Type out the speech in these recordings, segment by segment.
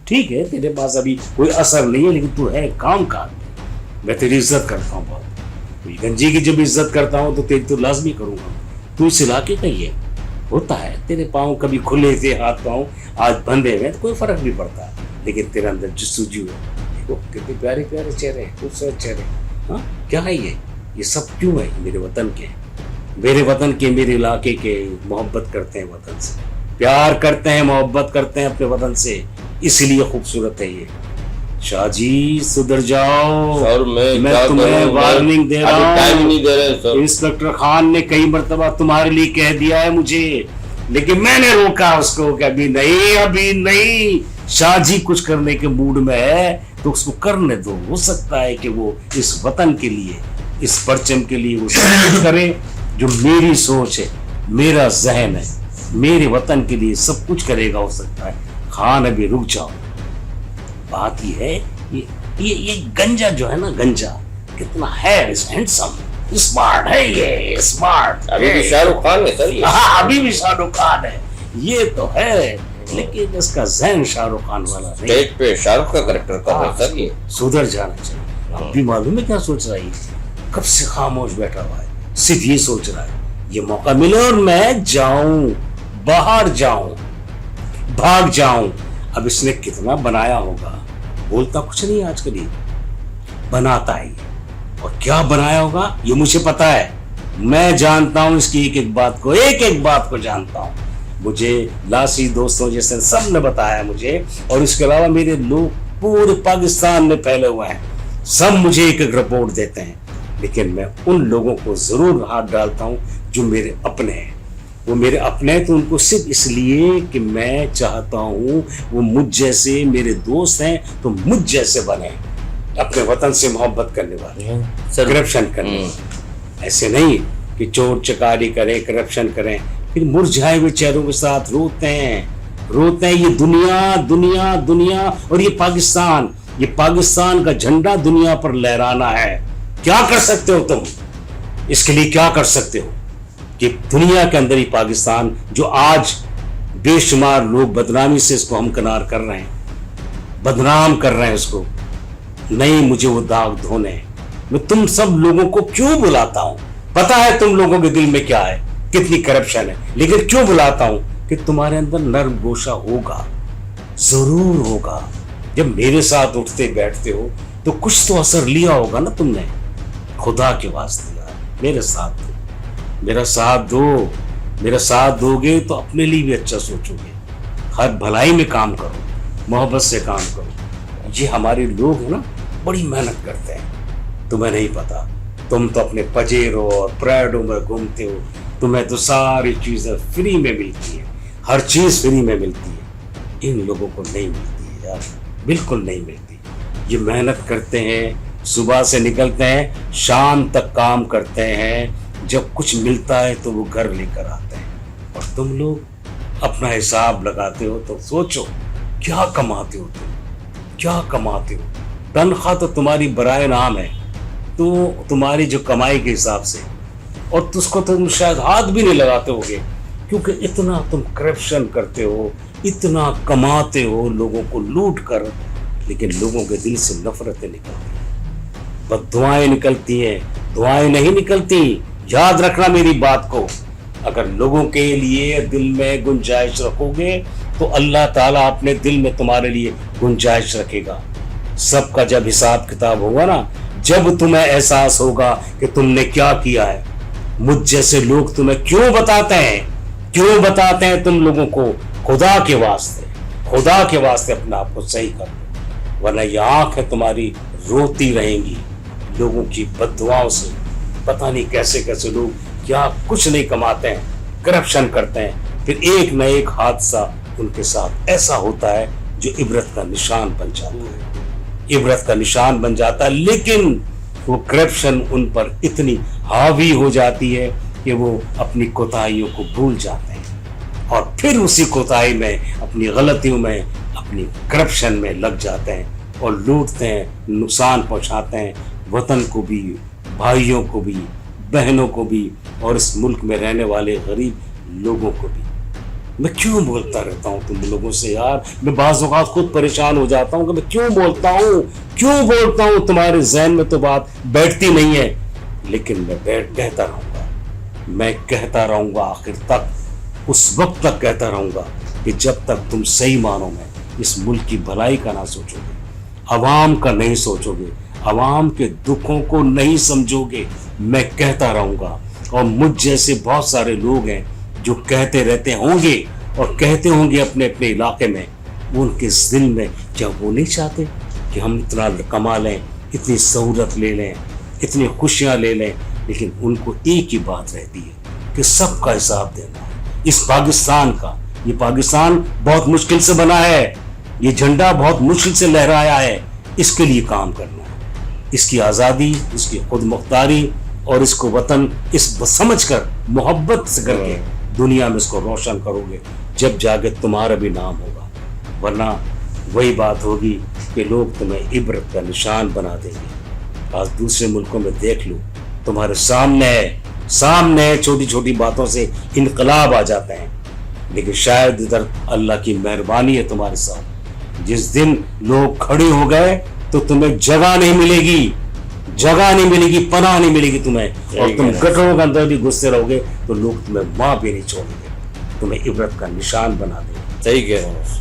ٹھیک ہے تیرے پاس ابھی کوئی اثر نہیں ہے، لیکن تو ہے کام کا آدمی، میں تیری عزت کرتا ہوں بہت، گنجی کی جب عزت کرتا ہوں تو تیری تو لازمی کروں گا، تو اس علاقے کا ہی ہے، ہوتا ہے تیرے پاؤں کبھی کھلے تھے ہاتھ پاؤں، آج بندھے ہوئے تو کوئی فرق نہیں پڑتا، لیکن تیرے اندر جستجو ہے، دیکھو کتنے پیارے پیارے چہرے ہیں، خوبصورت چہرے، ہاں کیا ہے یہ سب کیوں ہے؟ میرے وطن کے، میرے وطن کے، میرے علاقے کے، محبت کرتے ہیں وطن سے، پیار کرتے ہیں، محبت کرتے ہیں اپنے وطن سے، اس لیے خوبصورت ہے یہ۔ شاہ جی سدھر جاؤ، سر میں تمہیں وارننگ دے رہا ٹائم ہوں، نہیں دے رہے سر۔ انسپکٹر خان نے کئی مرتبہ تمہارے لیے کہہ دیا ہے مجھے، لیکن میں نے روکا اس کو کہ ابھی نہیں، شاہ جی کچھ کرنے کے موڈ میں ہے تو اس کو کرنے دو، ہو سکتا ہے کہ وہ اس وطن کے لیے، اس پرچم کے لیے وہ سب کچھ کرے جو میری سوچ ہے، میرا ذہن ہے، میرے وطن کے لیے سب کچھ کرے گا، ہو سکتا ہے۔ خان ابھی رک جاؤ، بات یہ ہے یہ گنجا جو ہے نا، گنجا کتنا ہے ہینڈسم، اسمارٹ ہے، یہ اسمارٹ، ابھی بھی شاہ رخ خان ہے سر یہ۔ ہاں ابھی بھی شاہ رخ خان ہے، یہ تو ہے، لیکن اس کا ذہن شاہ رخ خان والا نہیں، اسٹیج پہ شاہ رخ کا کریکٹر کر رہا ہے سر یہ۔ سدھر جانا چاہیے۔ اب بھی معلوم ہے کیا سوچ رہا ہے، کب سے خاموش بیٹھا ہوا ہے، صرف یہ سوچ رہا ہے یہ موقع ملے اور میں جاؤں، باہر جاؤں، بھاگ جاؤں۔ اب اس نے کتنا بنایا ہوگا، بولتا کچھ نہیں آج کل، بناتا ہے یہ، اور کیا بنایا ہوگا یہ مجھے پتا ہے، میں جانتا ہوں اس کی ایک ایک بات کو جانتا ہوں، مجھے لاسی دوستوں جیسے سب نے بتایا مجھے، اور اس کے علاوہ میرے لوگ پورے پاکستان میں پھیلے ہوئے ہیں، سب مجھے ایک ایک رپورٹ دیتے ہیں، لیکن میں ان لوگوں کو ضرور ہاتھ ڈالتا ہوں جو میرے اپنے ہیں، وہ میرے اپنے تو ان کو صرف اس لیے کہ میں چاہتا ہوں وہ مجھ جیسے، میرے دوست ہیں تو مجھ جیسے بنے، اپنے وطن سے محبت کرنے والے، کرپشن کرنے والے، ایسے نہیں کہ چور چکاری کریں، کرپشن کریں، پھر مرجھائے ہوئے چہروں کے ساتھ روتے ہیں، یہ دنیا اور یہ پاکستان کا جھنڈا دنیا پر لہرانا ہے۔ کیا کر سکتے ہو تم اس کے لیے؟ کیا کر سکتے ہو کہ دنیا کے اندر ہی پاکستان جو آج بے شمار لوگ بدنامی سے اس کو ہمکنار کر رہے ہیں، بدنام کر رہے ہیں اس کو، نہیں مجھے وہ داغ دھونے ہیں، میں تم سب لوگوں کو کیوں بلاتا ہوں؟ پتا ہے تم لوگوں کے دل میں کیا ہے، کتنی کرپشن ہے، لیکن کیوں بلاتا ہوں کہ تمہارے اندر نرم گوشہ ہوگا، ضرور ہوگا، جب میرے ساتھ اٹھتے بیٹھتے ہو تو کچھ تو اثر لیا ہوگا نا تم نے، خدا کے واسطے یار میرے ساتھ دو گے تو اپنے لیے بھی اچھا سوچو گے، ہر بھلائی میں کام کرو، محبت سے کام کرو۔ یہ ہمارے لوگ ہیں نا بڑی محنت کرتے ہیں، تمہیں نہیں پتا، تم تو اپنے پجیروں اور پرائڈوں میں گھومتے ہو، تمہیں تو ساری چیزیں فری میں ملتی ہیں، ہر چیز فری میں ملتی ہے، ان لوگوں کو نہیں ملتی ہے یار، بالکل نہیں ملتی۔ یہ محنت کرتے ہیں، صبح سے نکلتے ہیں، شام تک کام کرتے ہیں، جب کچھ ملتا ہے تو وہ گھر لے کر آتے ہیں، اور تم لوگ اپنا حساب لگاتے ہو تو سوچو کیا کماتے ہو، تنخواہ تو تمہاری برائے نام ہے، تو تمہاری جو کمائی کے حساب سے، اور اس کو تم شاید ہاتھ بھی نہیں لگاتے ہوگے، کیونکہ اتنا تم کرپشن کرتے ہو، اتنا کماتے ہو لوگوں کو لوٹ کر، لیکن لوگوں کے دل سے نفرتیں نکلتی ہیں، بد دعائیں نکلتی ہیں، دعائیں نہیں نکلتی، یاد رکھنا میری بات کو، اگر لوگوں کے لیے دل میں گنجائش رکھو گے تو اللہ تعالیٰ اپنے دل میں تمہارے لیے گنجائش رکھے گا، سب کا جب حساب کتاب ہوگا نا، جب تمہیں احساس ہوگا کہ تم نے کیا کیا ہے، مجھ جیسے لوگ تمہیں کیوں بتاتے ہیں تم لوگوں کو، خدا کے واسطے اپنے آپ کو صحیح کر لو، ورنہ یہ آنکھیں تمہاری روتی رہیں گی لوگوں کی بد دعاؤں سے، پتہ نہیں کیسے لوگ کیا کچھ نہیں کماتے ہیں، کرپشن کرتے ہیں، پھر ایک نہ ایک حادثہ ان کے ساتھ ایسا ہوتا ہے جو عبرت کا نشان بن جاتا ہے، لیکن وہ کرپشن ان پر اتنی حاوی ہو جاتی ہے کہ وہ اپنی کوتاہیوں کو بھول جاتے ہیں، اور پھر اسی کوتاہی میں، اپنی غلطیوں میں، اپنی کرپشن میں لگ جاتے ہیں اور لوٹتے ہیں، نقصان پہنچاتے ہیں، وطن کو بھی، بھائیوں کو بھی، بہنوں کو بھی، اور اس ملک میں رہنے والے غریب لوگوں کو بھی۔ मैं क्यों बोलता रहता हूँ तुम लोगों से यार, मैं बाज़ औक़ात खुद परेशान हो जाता हूँ कि मैं क्यों बोलता हूँ, तुम्हारे ज़हन में तो बात बैठती नहीं है, लेकिन मैं कहता रहूँगा आखिर तक, उस वक्त तक कहता रहूँगा कि जब तक तुम सही मानों में इस मुल्क की भलाई का ना सोचोगे, अवाम का नहीं सोचोगे, अवाम के दुखों को नहीं समझोगे, मैं कहता रहूँगा। और मुझ जैसे बहुत सारे लोग हैं जो कहते रहते होंगे और कहते होंगे अपने अपने इलाके में, उनके दिल में क्या वो नहीं चाहते कि हम इतना कमा लें, इतनी सहूलत ले लें, इतनी खुशियाँ ले लें, लेकिन उनको एक ही बात रहती है कि सबका हिसाब देना है। इस पाकिस्तान का, ये पाकिस्तान बहुत मुश्किल से बना है, ये झंडा बहुत मुश्किल से लहराया है, इसके लिए काम करना है, इसकी आज़ादी, इसकी खुद मुख्तारी और इसको वतन इस समझ कर मोहब्बत से करके दुनिया में इसको रोशन करोगे, जब जाके तुम्हारा भी नाम होगा। वरना वही बात होगी कि लोग तुम्हें इबरत का निशान बना देंगे। आज दूसरे मुल्कों में देख लो, तुम्हारे सामने छोटी छोटी बातों से इनकलाब आ जाते हैं, लेकिन शायद इधर अल्लाह की मेहरबानी है तुम्हारे साथ। जिस दिन लोग खड़े हो गए तो तुम्हें जगह नहीं मिलेगी, पनाह नहीं मिलेगी तुम्हें, और तुम गटरों के अंदर भी घुसते रहोगे तो लोग तुम्हें वहां भी नहीं छोड़ेंगे, तुम्हें इबरत का निशान बना देंगे। सही कह रहे हैं।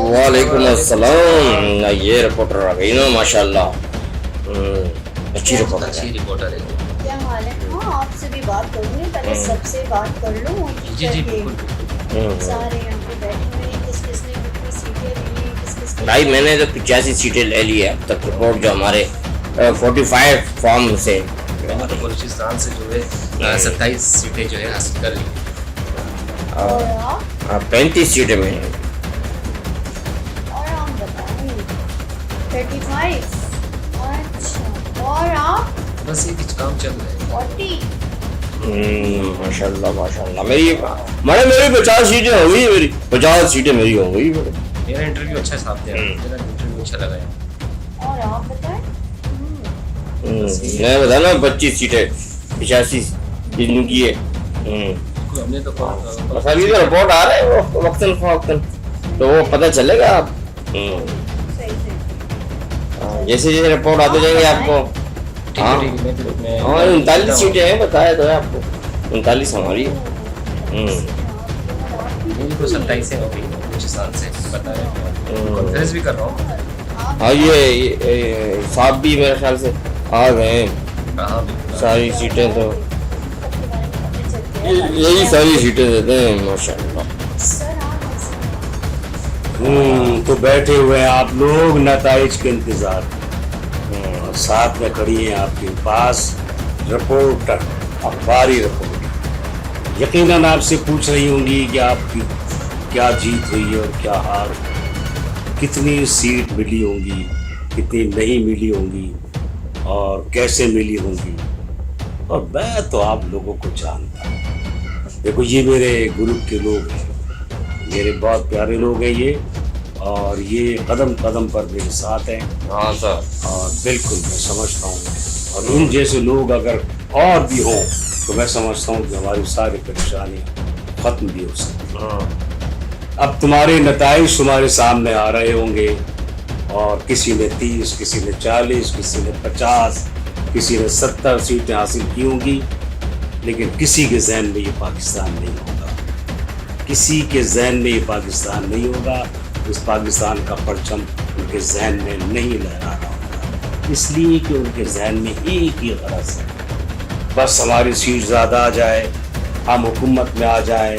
वालेकुम अस्सलाम। ये रिपोर्टर आ गई ना, माशाल्लाह, अच्छी रिपोर्टर है। क्या हाल है? हाँ, आपसे भी बात करूँगी, पहले सबसे बात कर लूँ। जी बिल्कुल। सारे यहाँ पे बैठे हुए हैं, किसने कितनी सीटें ली हैं, किस भाई मैंने तो 85 सीटें ले ली है अब तक, रिपोर्ट जो हमारे 45 फॉर्म से, मैंने तो बलूचिस्तान से जो है 27 सीटें जो है हासिल कर ली। और आप 35 सीटें में 35। अच्छा, और आप? बस ये कुछ काम चल रहा है। 40। माशाल्लाह माशाल्लाह। मेरी 50 सीटें हो गई, मेरी 50 सीटें मेरी हो गई। मेरा इंटरव्यू अच्छा साफ दिया, मेरा इंटरव्यू अच्छा लगा है। और आप बताएं? मैं बता ना 25 सीटें 85 जिनकी है। हमने तो अभी तो रिपोर्ट आ रहा है वो वक्तन फवक्तन, तो वो पता चलेगा आप। जैसे जैसे रिपोर्ट आते जाएंगे आपको। हाँ 39 सीटें हैं, बताया तो है आपको, 39 हमारी है। मेरी तो 27 है अभी बलूचिस्तान से, बताया कॉन्फ्रेंस भी कर रहा हूँ। हाँ ये साहब भी मेरे ख्याल से आ गए हैं। सारी सीटें तो यही सारी सीटें देते हैं माशाल्लाह। तो बैठे हुए हैं आप लोग नताइज के इंतजार, और साथ में खड़ी है आपके पास रिपोर्टर, अखबारी रिपोर्टर। यकीनन आपसे पूछ रही होंगी कि आपकी क्या जीत हुई है और क्या हार, कितनी सीट मिली होंगी, कितनी नहीं मिली होंगी और कैसे मिली होंगी। और मैं तो आप लोगों को जानता हूँ। देखो ये मेरे ग्रुप के लोग हैं, मेरे बहुत प्यारे लोग हैं ये, और ये कदम कदम पर मेरे साथ हैं। हाँ सर। और बिल्कुल मैं समझता हूँ, और इन जैसे लोग अगर और भी हों तो मैं समझता हूँ कि हमारी सारी परेशानियाँ ख़त्म भी हो सकती। अब तुम्हारे नताइज तुम्हारे सामने आ रहे होंगे, और किसी ने 30, किसी ने 40, किसी ने 50, किसी ने 70 सीटें हासिल की होंगी, लेकिन किसी के जहन में ये पाकिस्तान नहीं होगा, किसी के जहन में ये पाकिस्तान नहीं होगा। इस पाकिस्तान का परचम उनके जहन में नहीं लहरा रहा होगा, इसलिए कि उनके जहन में एक ही गरज है, बस हमारी सीट ज़्यादा आ जाए, हम हुकूमत में आ जाए,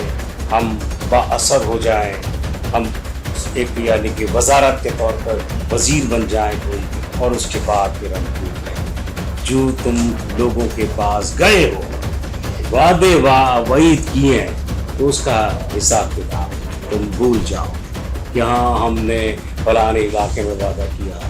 हम बाअसर हो जाए, हम एक यानी कि वजारत के तौर पर वज़ीर बन जाए कोई, और उसके बाद फिर हम टूट गए। जो तुम लोगों के पास गए हो वादे वईद किए हैं तो उसका हिसाब किताब तुम भूल जाओ कि हाँ हमने फलाने इलाके में वादा किया।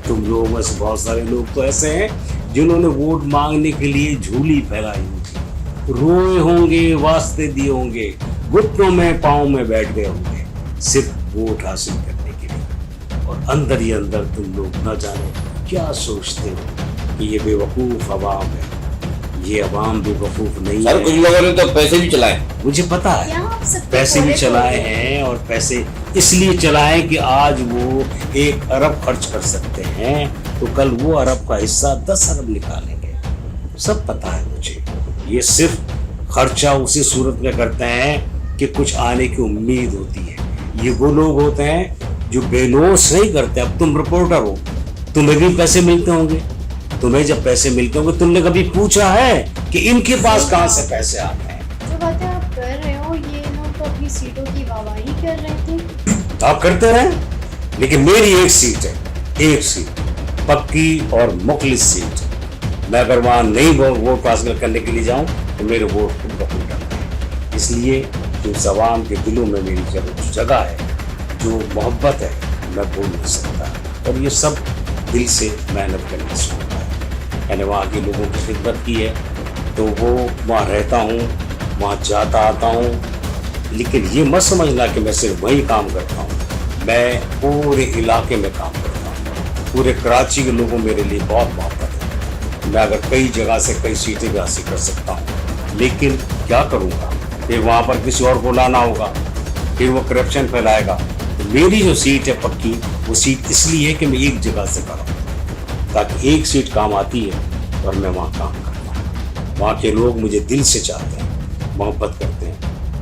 तुम लोगों में से बहुत सारे लोग तो ऐसे हैं जिन्होंने वोट मांगने के लिए झूली फैलाई होगी, रोए होंगे, वास्ते दिए होंगे, घुटनों में पाँव में बैठ गए होंगे सिर्फ वोट हासिल करने के लिए। और अंदर ही अंदर तुम लोग न जाने क्या सोचते हो कि ये बेवकूफ़ अवाम है। ये अवाम बेवकूफ़ नहीं सर कुछ है, लोगों ने तो पैसे भी चलाए। मुझे पता है। क्या आप सबके पैसे भी बोले चलाए बोले? हैं और पैसे इसलिए चलाए कि आज वो 1 अरब खर्च कर सकते हैं तो कल वो अरब का हिस्सा 10 अरब निकालेंगे। सब पता है मुझे। ये सिर्फ खर्चा उसी सूरत में करते हैं कि कुछ आने की उम्मीद होती है। ये वो लोग होते हैं जो बेलोस नहीं करते। अब तुम रिपोर्टर हो, तुम्हें भी पैसे मिलते होंगे। तुम्हें जब पैसे मिलते होंगे तुमने कभी पूछा है कि इनके पास कहाँ से पैसे आते हैं? जो बातें आप कर रहे हो ये लोग तो अपनी सीटों की वाहवाही कर रहे थे। आप करते रहे, लेकिन मेरी एक सीट है, एक सीट पक्की और मुखलिस सीट। मैं अगर वहाँ नहीं वोट हासिल करने के लिए जाऊँ तो मेरे वोट खुद ब खुद डरते हैं। इसलिए उस अवाम के दिलों में मेरी जगह है, जो मोहब्बत है, मैं भूल नहीं सकता। और ये सब दिल से मेहनत करने से होता है। मैंने वहाँ के लोगों की खिदमत की है तो वो वहाँ रहता हूँ, वहाँ जाता आता हूँ। लेकिन ये मत समझना कि मैं सिर्फ वहीं काम करता हूँ, मैं पूरे इलाके में काम करता हूँ। पूरे कराची के लोगों मेरे लिए बहुत मोहब्बत है। मैं अगर कई जगह से कई सीटें भी हासिल कर सकता हूँ, लेकिन क्या करूँगा, फिर वहाँ पर किसी और को लाना होगा, फिर वो करप्शन फैलाएगा। तो मेरी जो सीट है पक्की, वो सीट इसलिए है कि मैं एक जगह से करूँ, ताकि एक सीट काम आती है और मैं वहाँ काम करता हूँ। वहाँ के लोग मुझे दिल से चाहते हैं, मोहब्बत करते हैं।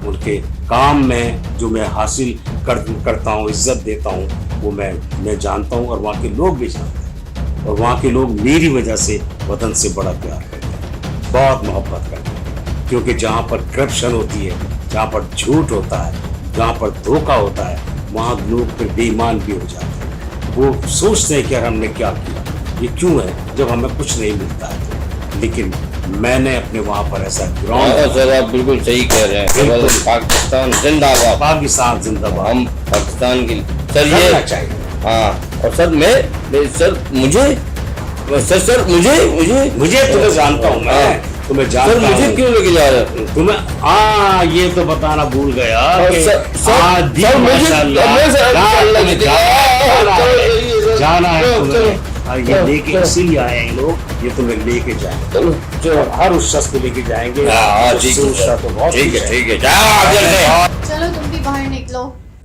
उनके काम में जो मैं हासिल करता हूँ, इज्जत देता हूँ, वो मैं जानता हूँ और वहाँ के लोग भी जानते हैं। और वहाँ के लोग मेरी वजह से वतन से बड़ा प्यार करते हैं, बहुत मोहब्बत करते हैं। क्योंकि जहाँ पर करप्शन होती है, जहाँ पर झूठ होता है, जहाँ पर धोखा होता है, वहाँ लोग फिर बेईमान भी हो जाते हैं। वो सोचते हैं कि यार हमने क्या किया, ये क्यों है जब हमें कुछ नहीं मिलता है। लेकिन मैंने अपने वहाँ पर ऐसा ग्राउंड। सर आप बिल्कुल सही कह रहे हैं। बिल्कुल। पाकिस्तान जिंदाबाद, पाकिस्तान जिंदाबाद। हम पाकिस्तान की सर करना ये चाहिए। हाँ। और सर सर मुझे तुम्हें जानता हूँ मैं, तुम्हें जानता सर मुझे हूँ। क्यों लेके जा रहे हैं? तुम्हें ये तो बताना भूल गया कि सर जाना है तुम्हें। ये लेके इसीलिए आए हैं लोग, ये तुम्हें लेके जाएंगे। चलो हर उस शख्स को लेके जाएंगे। हाँ, उससे उसका तो बहुत ठीक कुछ है। जाओ आगे से। चलो तुम भी बाहर निकलो।